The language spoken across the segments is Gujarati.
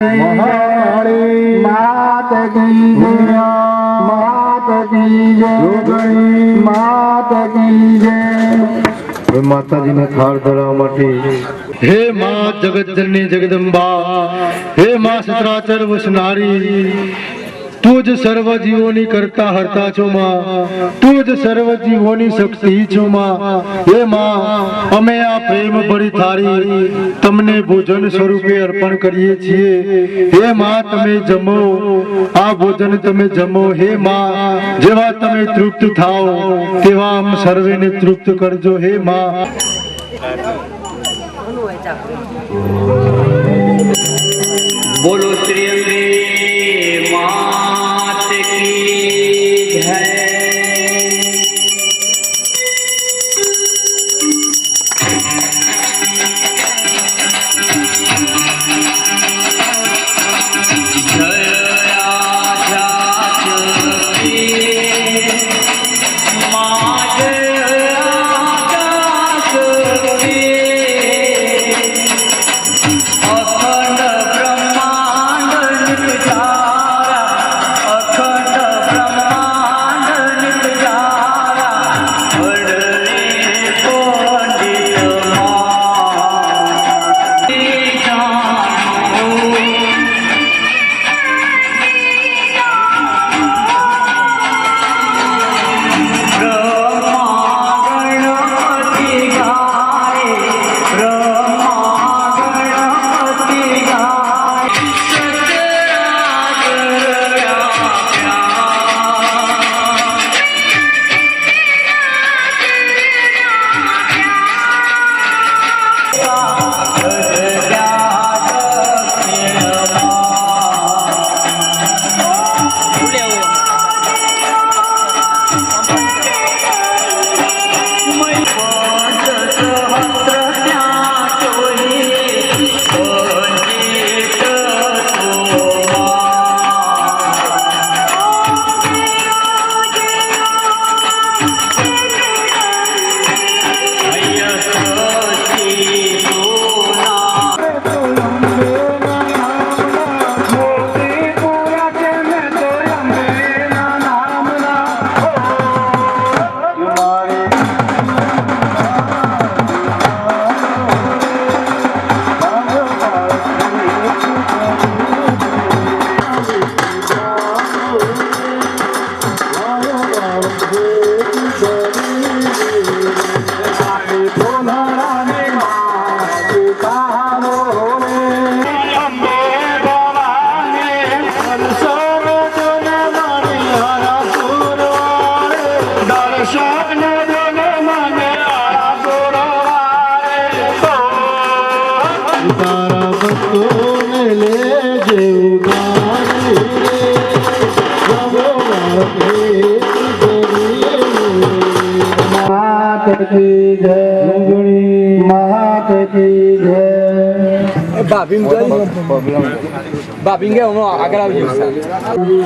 महाकाली मात की जय, मात की जय, मात की जय। माताजी ने थाल धरवा माटे हे मां जगत जननी जगदंबा, हे मां सतराचर वसनारी, તું જ સર્વ જીવોની કરતા હરતા છો માં, તું જ સર્વ જીવોની શક્તિ છો માં। હે માં અમે આ પ્રેમ ભરી થાળી તમને ભોજન સ્વરૂપે અર્પણ કરીએ છીએ। હે માં તમે જમો, આ ભોજન તમે જમો। હે માં જેવા તમે તૃપ્ત થાઓ તેવા આમ સર્વેને તૃપ્ત કરજો। હે માં બોલો શ્રી અંબે માત કી જય।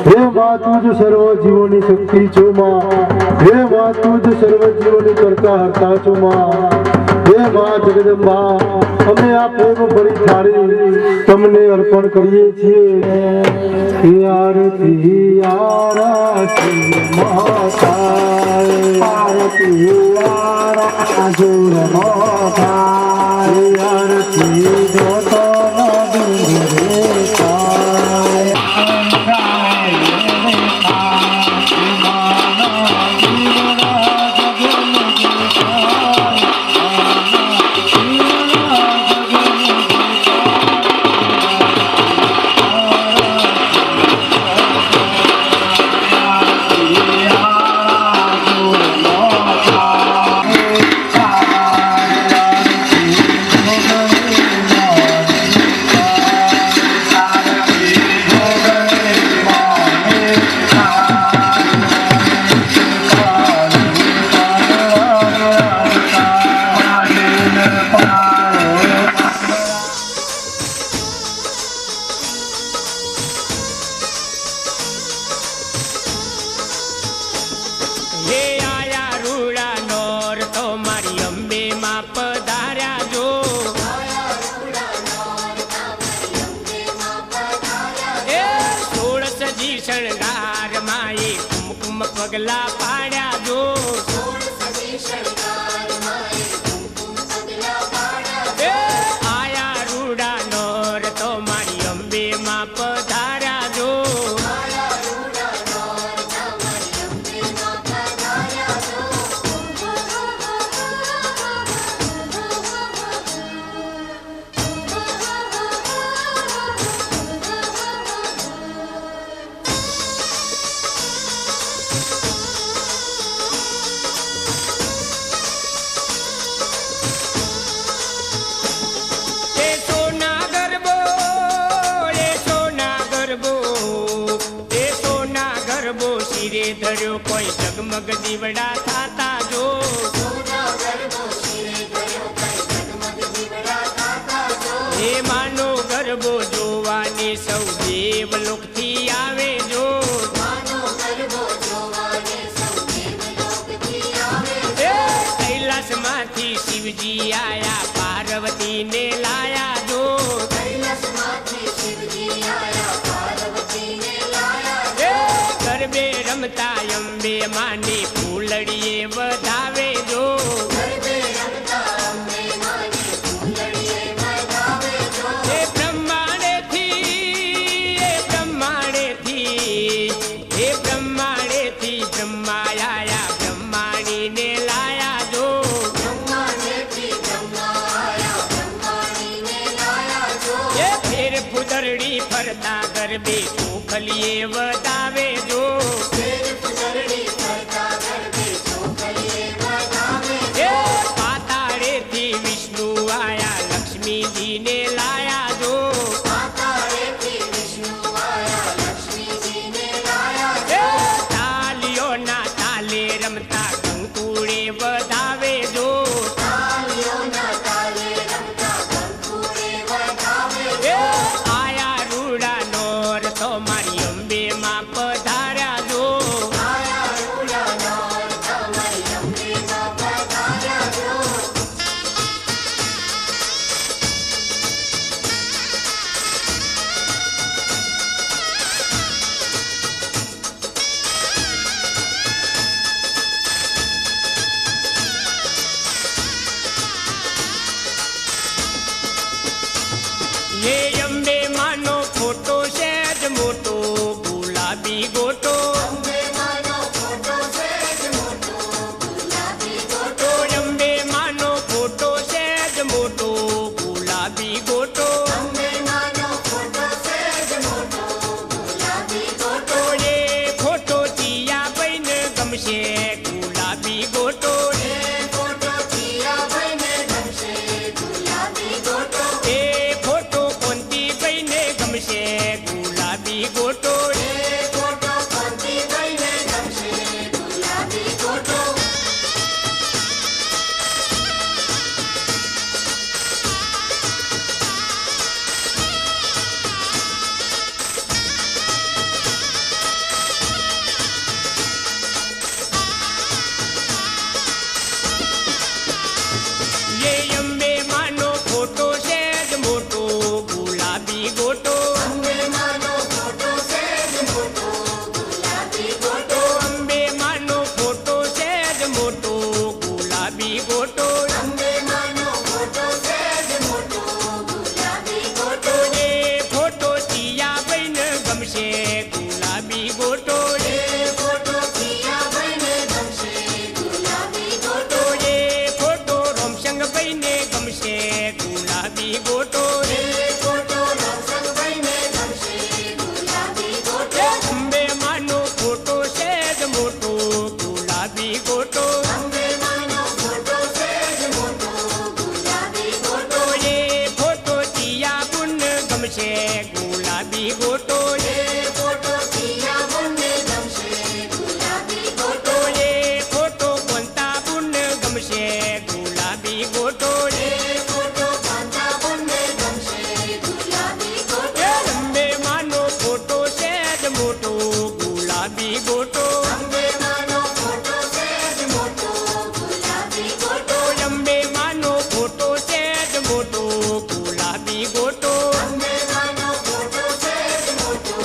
હે માં તું જ સર્વ જીવોની શક્તિ છો માં। હે માં તું જ સર્વ જીવોની કરતા હરતા છો માં। હે માં જગદંબા અમે આ પ્રેમ ભરી થાળી તમને અર્પણ કરીએ છીએ। આરતી આરતી મહાકાય, આરતી આરતી મહાકાય, આરતી જોતો પગલા પાડ્યા જો એ આયા રૂડા નોર તો મારી અંબે માં પધાર્યા જો શિરે ધર્યો કોઈ જગમગ દીવડા થાતા જો હે માનો ગરબો જોવાની સૌ દેવલોક થી આવે જો કૈલાસ માંથી શિવજી આયા પાર્વતી ને લાયા જો ગરબે રમતા અંબે માની ફૂલડીએ વધાવે જો એ બ્રહ્માણેથી બ્રહ્મા આયા બ્રહ્માણી ને લાયા જો એ ફેર ફુદરડી ફરતા ગરબે ચોખલીએ વધાવે જો પાતાળેથી વિષ્ણુ આયા લક્ષ્મીજી ને લાયા જો તાલીઓના તાલે રમતા કંકુડે વધાવે જો આયા રૂડા નોર તો મારી અંબે માં પધાર્યા જો ये अंबे मानो फोटो सेज मोटो गुलाबी गोटो अंबे मानो फोटो सेज मोटो गुलाबी गोटो अंबे मानो फोटो सेज मोटो गुलाबी गोटो अंबे मानो फोटो सेज मोटो गुलाबी गोटो ये फोटो चिया बहन गमशे गुलाबी गोटो ये फोटो चिया बहन गमशे गुलाबी गोटो ગમશે ગુલાબી ગોટો ये અંબે માનો ફોટો સેજ મોટો ગુલાબી ગોટો અંબે માનો ફોટો સેજ મોટો ગુલાબી ગોટો અંબે માનો ફોટો સેજ મોટો ગુલાબી ગોટો અંબે માનો ફોટો સેજ મોટો ગુલાબી ગોટો એ ફોટો ચિયા બહેન ગમશે ગુલાબી ગોટો એ ફોટો ચિયા બહેન ગમશે ગુલાબી ગોટો એ ફોટો રોમસંગ બહેન ગમશે ગુલાબી ગોટો અંબે માનો ફોટો સેજ મોટો ગુલાબી ગોટો અંબે માનો ફોટો સેજ મોટો ગુલાબી ગોટો એ ફોટો ચિયા બુન ગમશે ગુલાબી ગોટો એ ફોટો ચિયા બુન ગમશે ગુલાબી ગોટો એ ફોટો કોંતા બુન ગમશે ગુલાબી ગોટો એ ફોટો કોંતા બુન ગમશે ગુલાબી ગોટો અંબે માનો ફોટો સેજ મોટો ગુલાબી ગોટો અંબે માનો ફોટો સેજ મોટો ગુલાબી ગોટો અંબે માનો ફોટો સેજ મોટો ગુલાબી ગોટો અંબે માનો ફોટો સેજ મોટો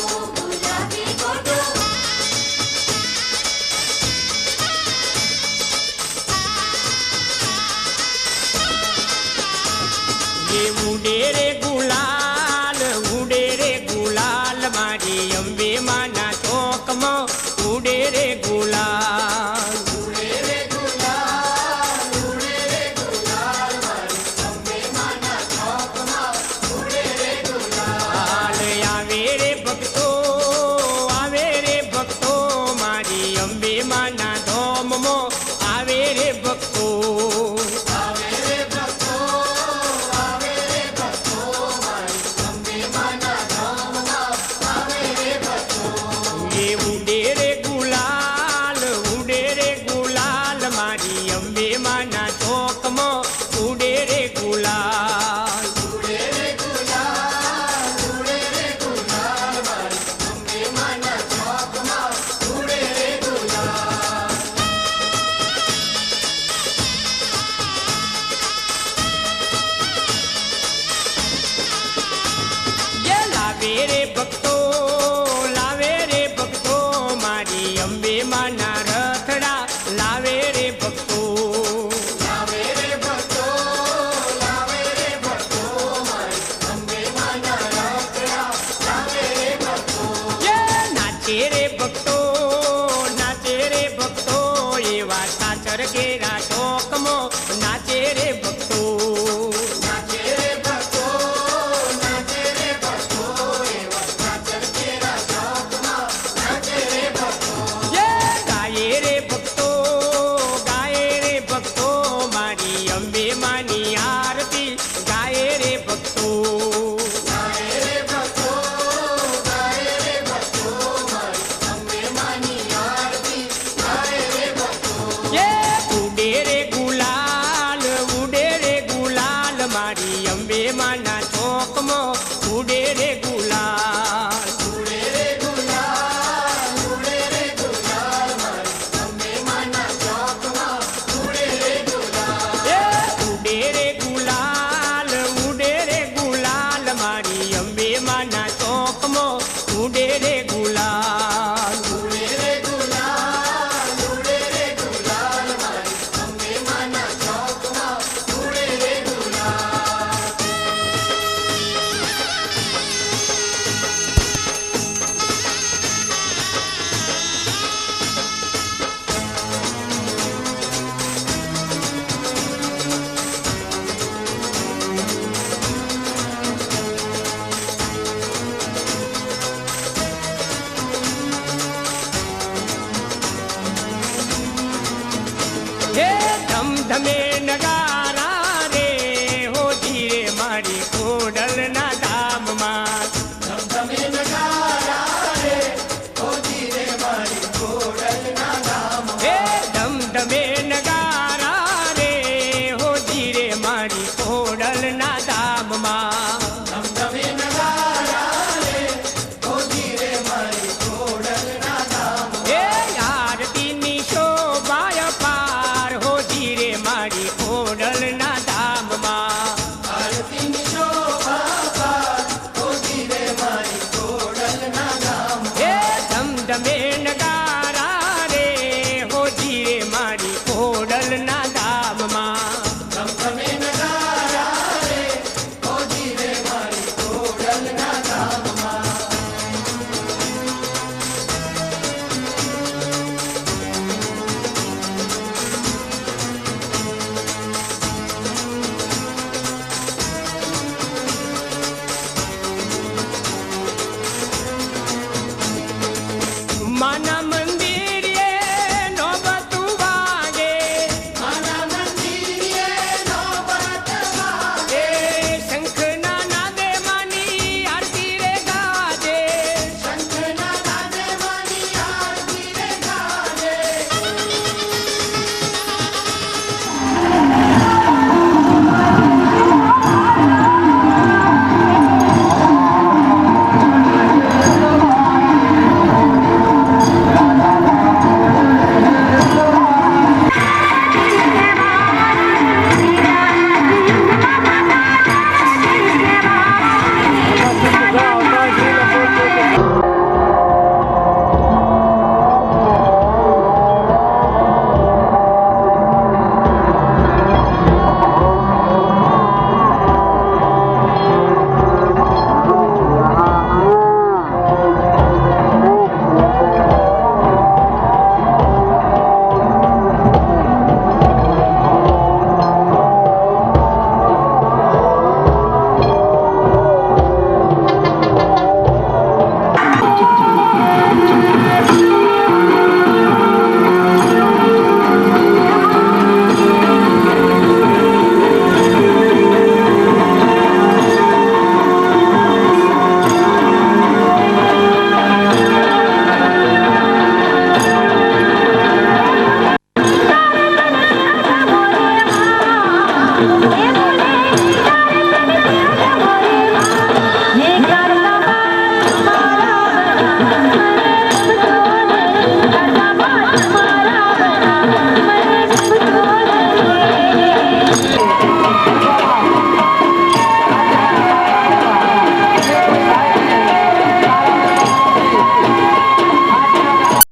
રે ભક્તો નાચે રે ભક્તો એવા સાચર ઘેરા ચોકમો નાચે રે ભક્તો ગાયે રે ભક્તો મારી અંબે માની આરતી ગાયે રે ભક્તો ઉડે રે ગુલાલ મારી અંબે માના ચોકમાં ઉડે રે ગુલાલ ઉડે રે ગુલાલ મારી અંબે માના ચોકમાં ઉડે રે ગુલાલ ધમે નગારા રે હો ધીરે મારી ખોડલના ધામમાં ધમધમે નગારા રે હો ધીરે મારી ખોડલના ધામમાં આરતીની શોભાય પાર હો ધીરે મારી ખોડલના ધામમાં ધમધમે નગારા રે હો ધીરે મારી ખોડલના ધામમાં માના મંદિરે નોબતું વાગે શંખના નાદે માની આરતી રે ગાજે